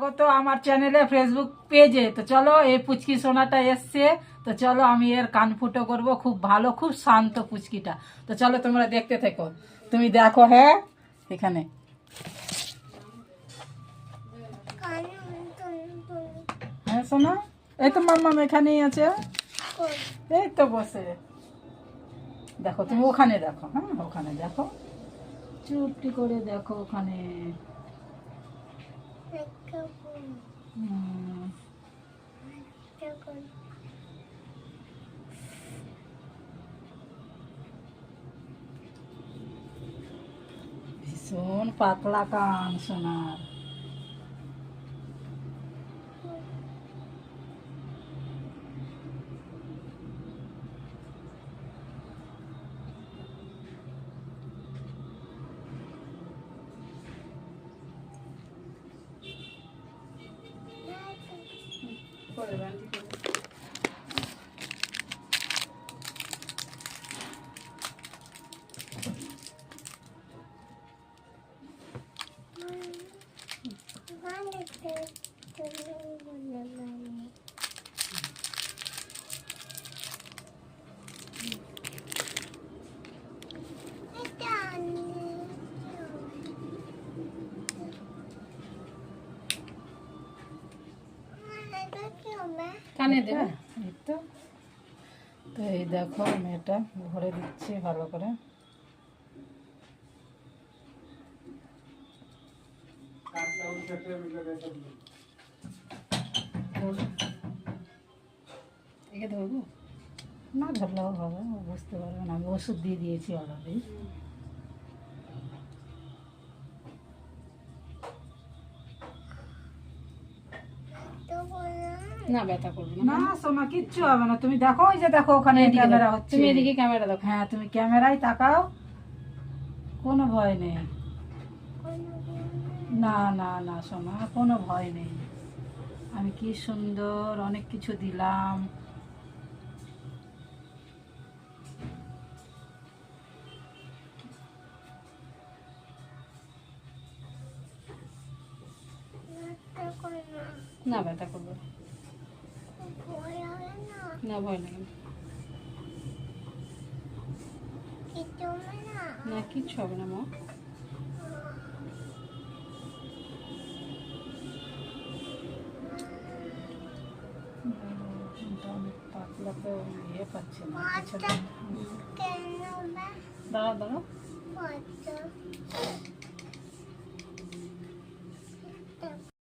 দেখো তো আমার চ্যানেলে ফেসবুক পেজে। তো চলো এই পুচকি সোনাটা এসছে, তো চলো আমি এর কান ফুটো করবো। খুব ভালো, খুব শান্ত পুচকিটা। তো চলো তোমরা দেখতে থেকো। তুমি দেখো, হ্যাঁ এখানে হ্যাঁ সোনা, এই তো মাম্মাম এখানেই আছে, এই তো বসে। দেখো তুমি ওখানে দেখো, হ্যাঁ ওখানে দেখো, চুপটি করে দেখো ওখানে। হুম, ভীষণ পাতলা কান সোনার। কানে দেবে এই তো। তো এই দেখো মেয়েটা ভরে দিচ্ছি ভালো করে। একে ধরবো না, ধরলেও হবে, ও বুঝতে পারবে না। আমি ওষুধ দিয়ে দিয়েছি অলরেডি। না ব্যথা করবে না সোনা, কিচ্ছু হবে না। তুমি দেখো, ওই যে দেখো ওখানে ক্যামেরা হচ্ছে, তুমি এদিকে ক্যামেরা দেখো। হ্যাঁ তুমি ক্যামেরায় তাকাও, কোনো ভয় নেই। না না না সোনা, কোনো ভয় নেই। আমি কি সুন্দর অনেক কিছু দিলাম। না ব্যথা করবে না, ভয় লাগে না, কিচ্ছু হবে না মা। অনেক পাতলা তো ইয়ে পাচ্ছে না। দাঁড়াও দাঁড়াও।